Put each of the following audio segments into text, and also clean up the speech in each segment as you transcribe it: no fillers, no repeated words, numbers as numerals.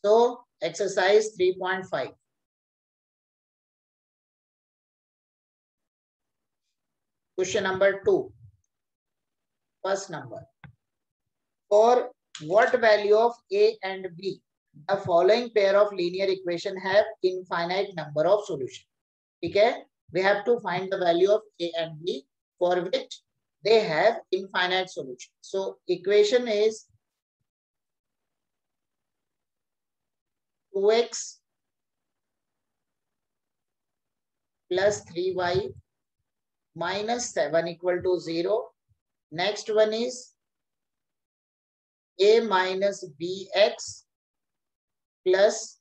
So exercise 3.5. Question number 2. First number. For what value of A and B the following pair of linear equation have infinite number of solutions? Okay, we have to find the value of A and B for which they have infinite solution. So equation is 2x plus 3y minus 7 equal to 0. Next one is A minus bx plus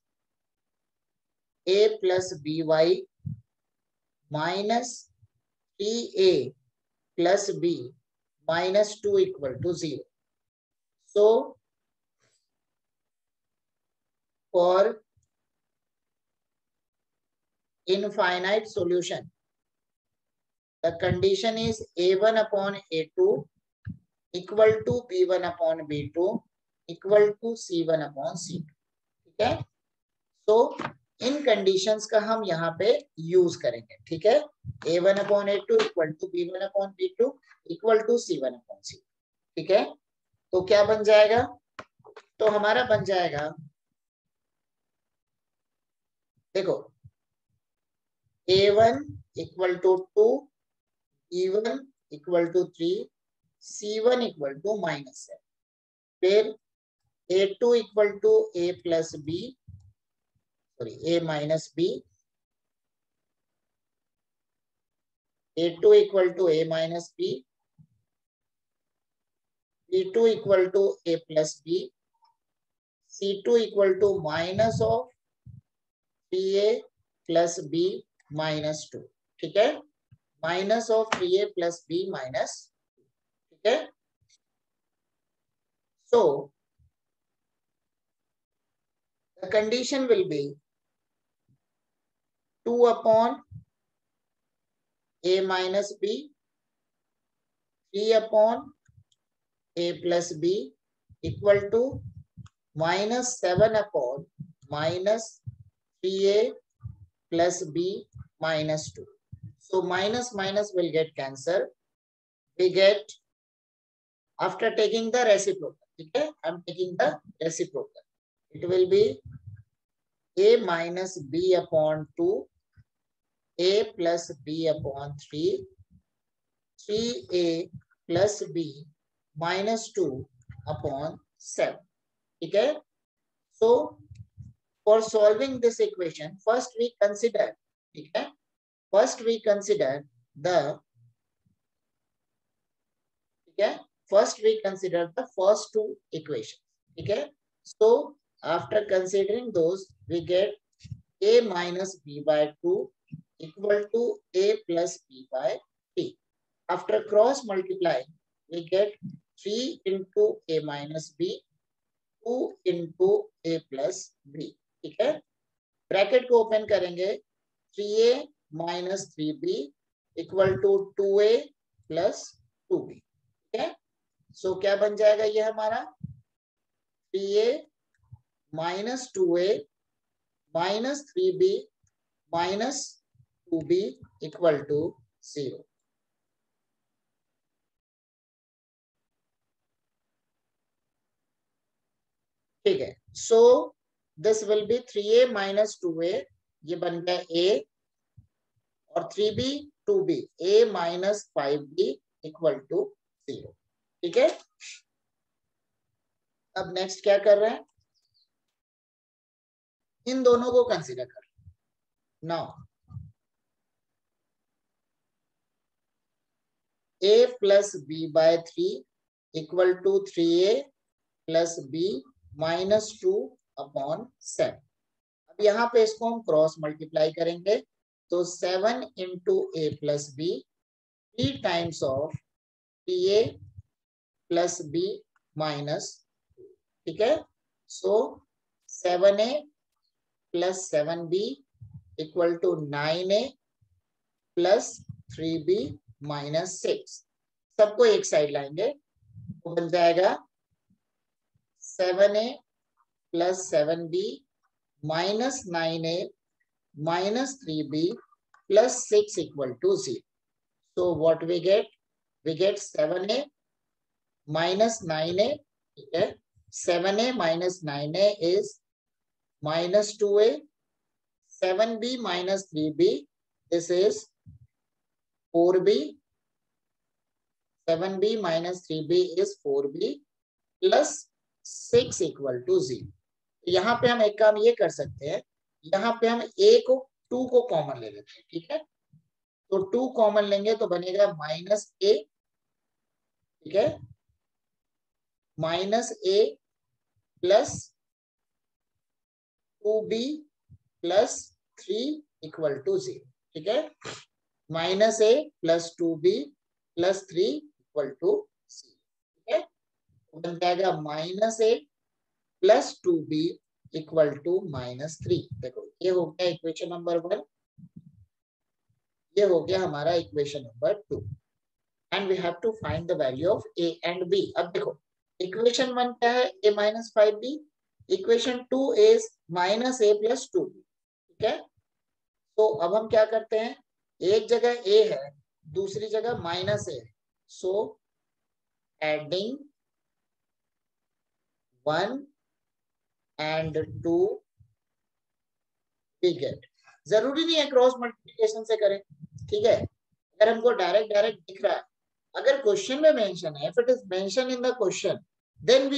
A plus by minus 3a plus b minus 2 equal to 0. So for infinite solution, the condition is a1 upon a2 equal to b1 upon b2 equal to c1 upon c2. ठीक है, so इन conditions का हम यहाँ पे use करेंगे. ठीक है, a1 upon a2 equal to b1 upon b2 equal to c1 upon c2. ठीक है, तो क्या बन जाएगा? तो हमारा बन जाएगा, देखो a1 equal to 2, b1 equal to 3, c1 equal to -7. फिर a2 equal to a plus b, sorry a minus b, a2 equal to a minus b, b2 equal to a plus b, c2 equal to minus of 3a plus b minus 2. ठीक है, minus of 3a plus b minus. ठीक है, so the condition will be 2 upon a minus b, 3 upon a plus b equal to minus 7 upon minus 3a plus b minus 2. So minus minus will get cancelled. We get, after taking the reciprocal, okay, I'm taking the reciprocal, it will be a minus b upon 2, a plus b upon 3, 3a plus b minus 2 upon 7. Okay, so for solving this equation, first we consider, okay, first we consider the, okay, first we consider the first two equations. Okay, so after considering those, we get a minus b by 2 equal to a plus b by 3. After cross multiplying, we get 3 into a minus b, 2 into a plus b. ठीक है, bracket को open करेंगे, 3a minus 3b equal to 2a plus 2b. ठीक है, सो क्या बन जाएगा ये हमारा 3a minus 2a minus 3b minus 2b equal to 0. ठीक है, so this will be 3a minus 2a, ये बन गया a, और 3b 2b, a minus 5b equal to 0. ठीक है, अब नेक्स्ट क्या कर रहे हैं, इन दोनों को कंसीडर कर. Now a plus b by 3 equal to 3a plus b minus 2 upon 7. अब यहाँ पे इसको हम क्रॉस मल्टीप्लाई करेंगे, तो 7 into A plus B 3 times of 3a plus b minus. ठीक है, so 7a plus 7b equal to 9a plus 3b minus 6. सबको एक साइड लाएंगे तो बन जाएगा 7a plus 7b minus 9a minus 3b plus 6 equal to 0. So what we get? We get 7a minus 9a. Okay? 7a minus 9a is minus 2a. 7b minus 3b. This is 4b. 7b minus 3b is 4b plus 6 equal to 0. यहाँ पे हम एक काम ये कर सकते हैं, यहाँ पे हम a को 2 को कॉमन ले लेते हैं. ठीक है, तो 2 कॉमन लेंगे तो बनेगा माइनस a. ठीक है, minus a plus 2b plus 3 equal to 0. ठीक है, minus a plus 2b plus 3 equal to 0. ठीक है, बन जाएगा minus a plus 2b equal to minus 3. देखो ये हो गया इक्वेशन नंबर 1, ये हो गया हमारा equation number 2. And we have to find the value of a and b. अब देखो इक्वेशन 1 क्या है? a minus 5b. Equation 2 is minus a plus 2b. ठीक है, तो अब हम क्या करते हैं, एक जगह a है, दूसरी जगह माइनस a है. So adding 1 and 2 we get. जरूरी नहीं है क्रॉस मल्टीप्लिकेशन से करें. ठीक है, अगर हमको डायरेक्ट दिख रहा है, अगर क्वेश्चन में मेंशन है, if it is mention in the question, then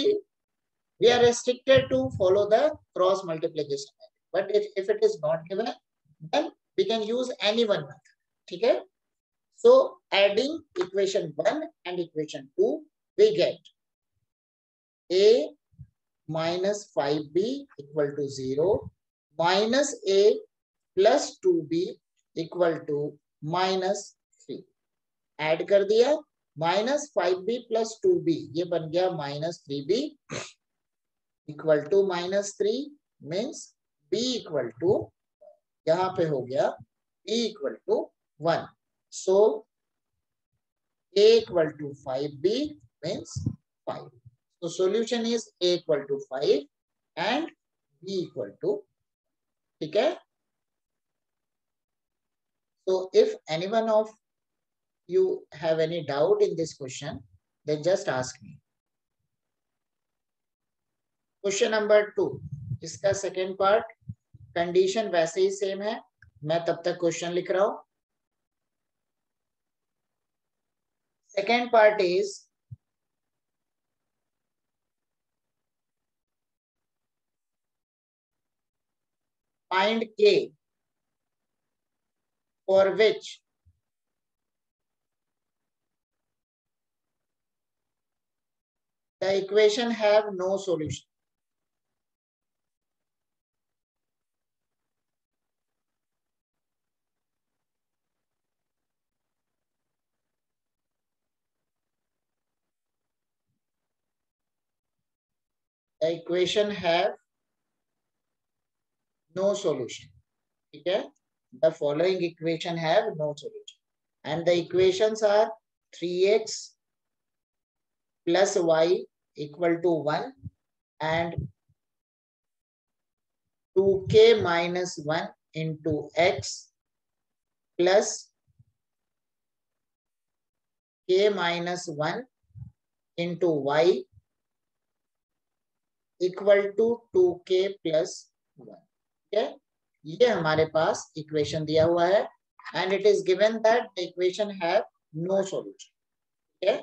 we are restricted to follow the cross multiplication method. But if it is not given, then we can use any one method. ठीक है, so adding equation 1 and equation 2, we get a minus 5b equal to 0 minus a plus 2b equal to minus 3. Add कर दिया, minus 5b plus 2b, ये बन गया minus 3b equal to minus 3. Means b equal to, यहाँ पे हो गया b equal to 1. So a equal to 5b means 5. So solution is a equal to 5 and b equal to. ठीक है, so if anyone of you have any doubt in this question, then just ask me. Question number 2, इसका second part, condition वैसे ही same है, मैं तब तक question लिख रहा हूं. Second part is find k for which the equation have no solution. The equation have no solution. ठीक है, the following equation have no solution and the equations are 3x plus y equal to 1 and 2k minus 1 into x plus k minus 1 into y equal to 2k plus 1. ठीक है, ये हमारे पास equation दिया हुआ है and it is given that the equation have no solution. ठीक है,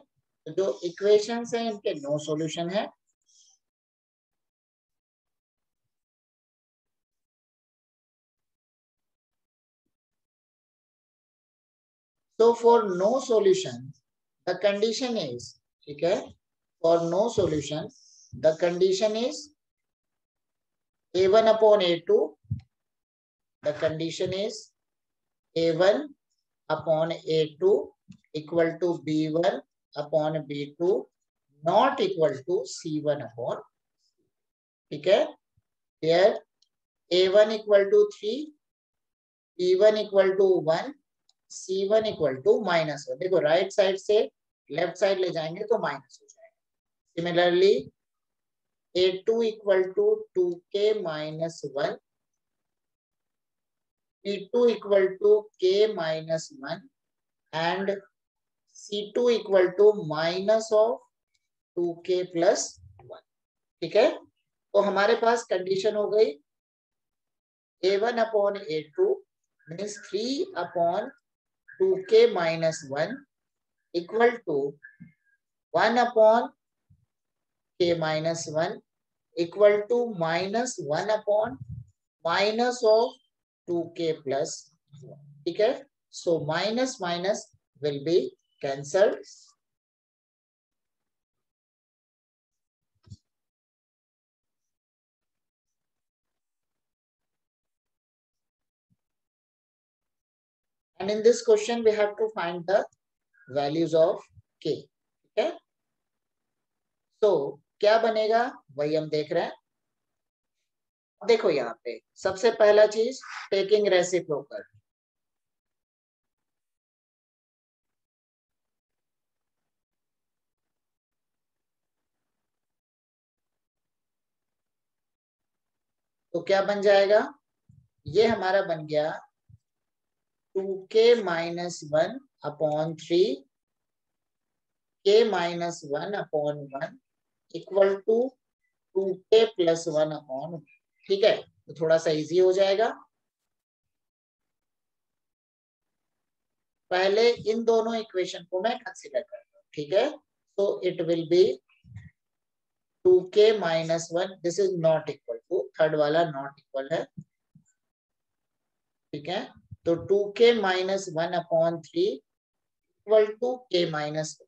तो जो इक्वेशंस हैं इनके नो सॉल्यूशन है. So for no solution the condition is, ठीक है, for no solution the condition is a1 upon a2. The condition is a1 upon a2 equal to b1 upon b2 not equal to c1 upon. ठीक है, here a1 equal to 3, b1 equal to 1, c1 equal to minus 1. देखो right side से left side ले जाएंगे तो minus हो जाएगा. Similarly A2 equal to 2k minus 1, B2 equal to k minus 1 and C2 equal to minus of 2k plus 1. ठीक है, तो हमारे पास कंडीशन हो गई A1 upon A2 means 3 upon 2k minus 1 equal to 1 upon k minus 1 equal to minus 1 upon minus of 2k plus 1. ठीक है, so minus minus will be cancelled. And in this question we have to find the values of k. ठीक है, तो क्या बनेगा वही हम देख रहे हैं. देखो यहाँ पे सबसे पहला चीज टेकिंग रेसिप्रोकल. तो क्या बन जाएगा, ये हमारा बन गया 2k minus 1 upon 3 k minus 1 upon 1 equal to 2k plus 1 upon 1. ठीक है, तो थोड़ा सा इजी हो जाएगा. पहले इन दोनों इक्वेशन को मैं कंसीडर करता हूँ. ठीक है, तो it will be 2k minus 1, this is not equal to, third वाला नॉट इक्वल है. ठीक है, तो 2k minus 1 upon 3 equal to k minus 1.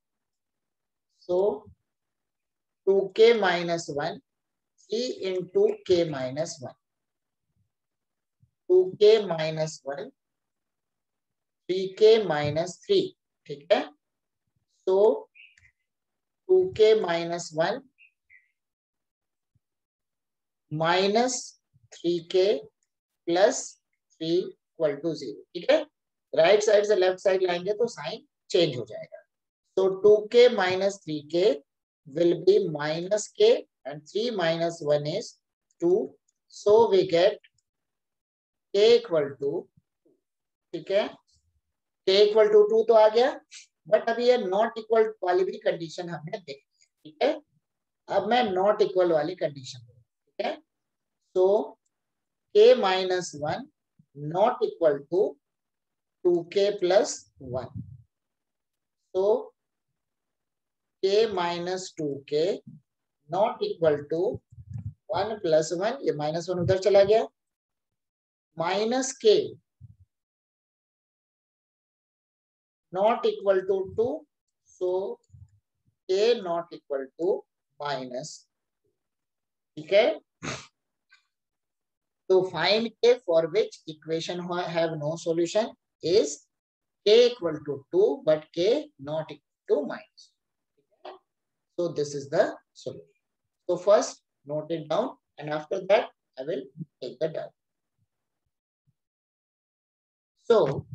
So 2k minus 1, 3 into k minus 1. 2k minus 1, 3k minus 3. ठीक है, so 2k minus 1 minus 3k plus 3 equal to 0. ठीक है, right side से लेफ्ट साइड लाएंगे तो साइन चेंज हो जाएगा. So 2k minus 3k will be minus k and 3 minus 1 is 2. So we get k equal to, ठीक है, k equal to 2 तो आ गया, बट अभी ये नॉट इक्वल वाली भी कंडीशन हमने देखी है. ठीक है, अब मैं नॉट इक्वल वाली कंडीशन. ठीक है, so k minus 1 not equal to 2k plus 1. So k minus 2k not equal to 1 plus 1, ये minus 1 उधर चला गया, minus k not equal to 2, so k not equal to minus. ठीक है, तो find k for which equation have no solution is k equal to 2 but k not equal to minus. So this is the solution. So first note it down and after that I will take the doubt. So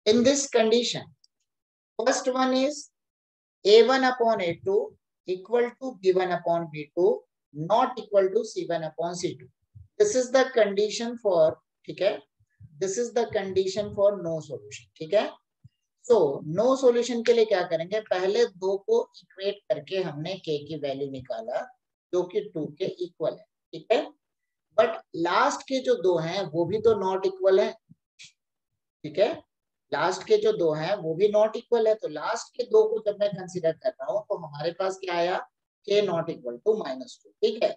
in this condition, first one is A1 upon A2 equal to B1 upon B2 not equal to C1 upon C2. This is the condition for, ठीक है, this is the condition for no solution. ठीक है, so no solution के लिए क्या करेंगे, पहले दो को इक्वेट करके हमने k की वैल्यू निकाला जो कि 2 के इक्वल है. ठीक है, बट लास्ट के जो दो हैं वो भी तो नॉट इक्वल है. ठीक है, लास्ट के जो दो हैं वो भी नॉट इक्वल है, तो लास्ट के दो को जब मैं कंसीडर कर रहा हूँ तो हमारे पास क्या आया, k नॉट इक्वल टू -2. ठीक है,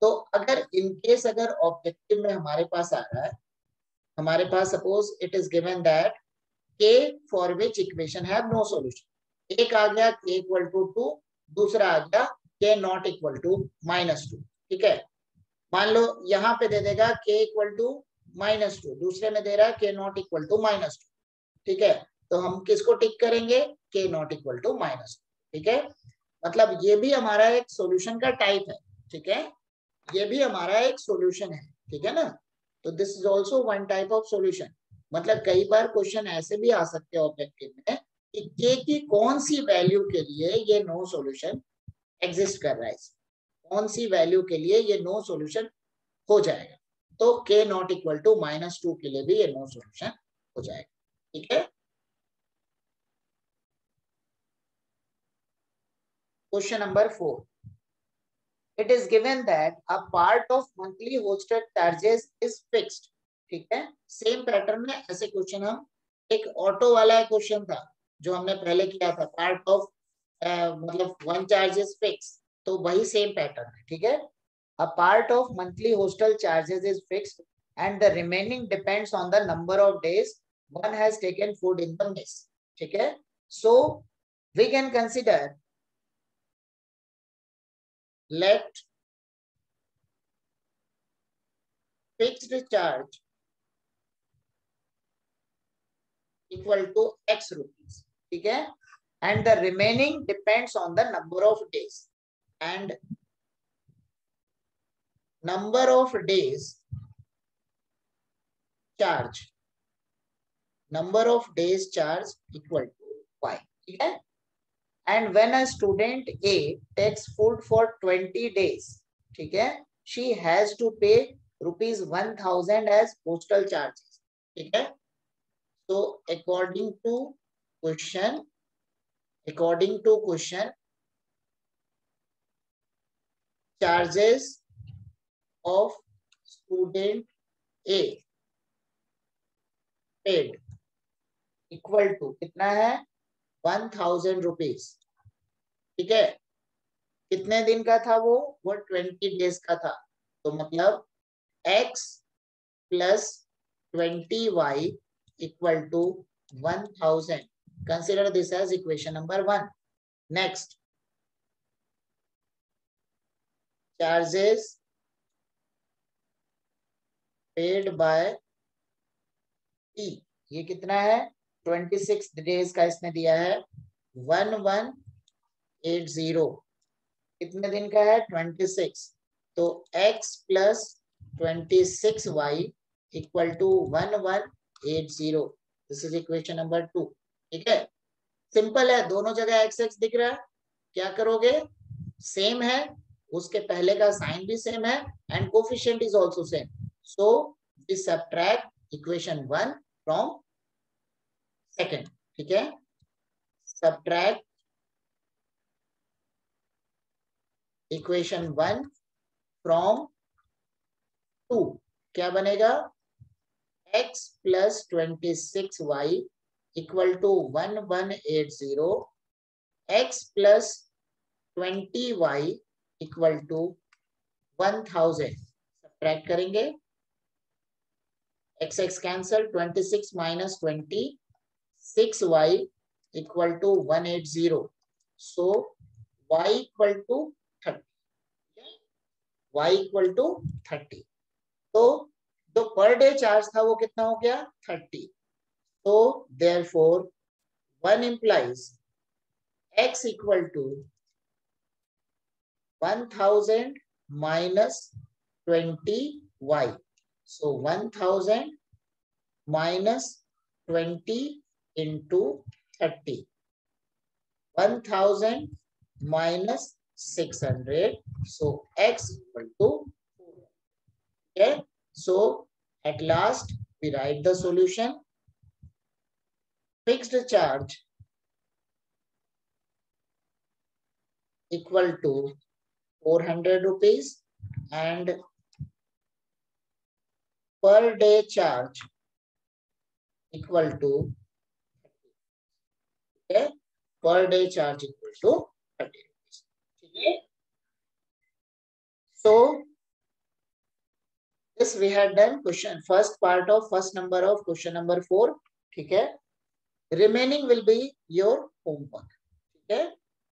तो अगर इनकेस अगर ऑब्जेक्टिव में हमारे पास आ रहा है, हमारे पास suppose it is given that k for which equation have no solution, एक आ गया k इक्वल टू 2, दूसरा आ गया k नॉट इक्वल टू -2. ठीक है, मान लो यहाँ पे दे देगा k इक्वल टू -2, दूसरे में दे रहा है k नॉट इक्वल टू -2. ठीक है, तो हम किसको टिक करेंगे, k नॉट इक्वल टू -2. ठीक है, मतलब ये भी हमारा एक सॉल्यूशन का टाइप है. ठीक है, ये भी हमारा एक सॉल्यूशन है. ठीक है ना, तो this is also one type of solution. मतलब कई बार क्वेश्चन ऐसे भी आ सकते हैं ऑब्जेक्टिव में कि k की कौन सी वैल्यू के लिए ये नो सॉल्यूशन एग्जिस्ट कर रहा है, कौन सी वैल्यू के लिए ये नो सॉल्यूशन हो जाएगा। तो k नॉट इक्वल टू -2 के लिए भी ये नो सॉल्यूशन हो जाएगा। ठीक है, question number 4, it is given that a part of monthly hosted charges is fixed। ठीक है, सेम पैटर्न में ऐसे क्वेश्चन हम, एक ऑटो वाला क्वेश्चन था जो हमने पहले किया था, पार्ट ऑफ मतलब वन चार्ज इज फिक्स, तो वही सेम पैटर्न है। ठीक है, a part of monthly hostel charges is fixed and the remaining depends on the number of days one has taken food in the mess। ठीक है, so we can consider, let fixed charge equal to x rupees। ठीक है, and the remaining depends on the number of days, and number of days charge, number of days charge equal to y। ठीक है, and when a student A takes food for 20 days, ठीक है, she has to pay ₹1000 as postal charges। ठीक है, so according to question, charges of student A paid equal to कितना है, 1000 rupees. ठीक है, कितने दिन का था वो 20 डेज का था, तो मतलब x plus 20y equal to 1000। Consider this as equation number 1। Next, charges paid by P, ये कितना है 26 डेज का इसने दिया है, 1180 कितने दिन का है 26, तो x plus 26y equal to 1180। This is equation number 2। ठीक है, सिंपल है, दोनों जगह x x दिख रहा है, क्या करोगे, सेम है, उसके पहले का साइन भी सेम है and coefficient is also same, so we subtract equation 1 from second. ठीक है, सबट्रैक्ट इक्वेशन 1 फ्रॉम 2, क्या बनेगा, x plus 26y equal to 1180, x plus 20y equal to 1000। Subtract करेंगे, x x cancel, 26 minus 26y equal to 180, so y equal to 30, y equal to 30। तो जो per day charge था वो कितना हो गया 30, तो therefore 1 implies x equal to 1000 minus 20y, so 1000 minus 20 into 30, 1000 minus 600, so x equal to 4। Okay, so at last we write the solution, fixed charge equal to 400 rupees and per day charge equal to, okay, per day charge equal to 30 rupees। okay, so this we had done question, first part of first number of question number 4। ठीक है, remaining will be your homework। ठीक है,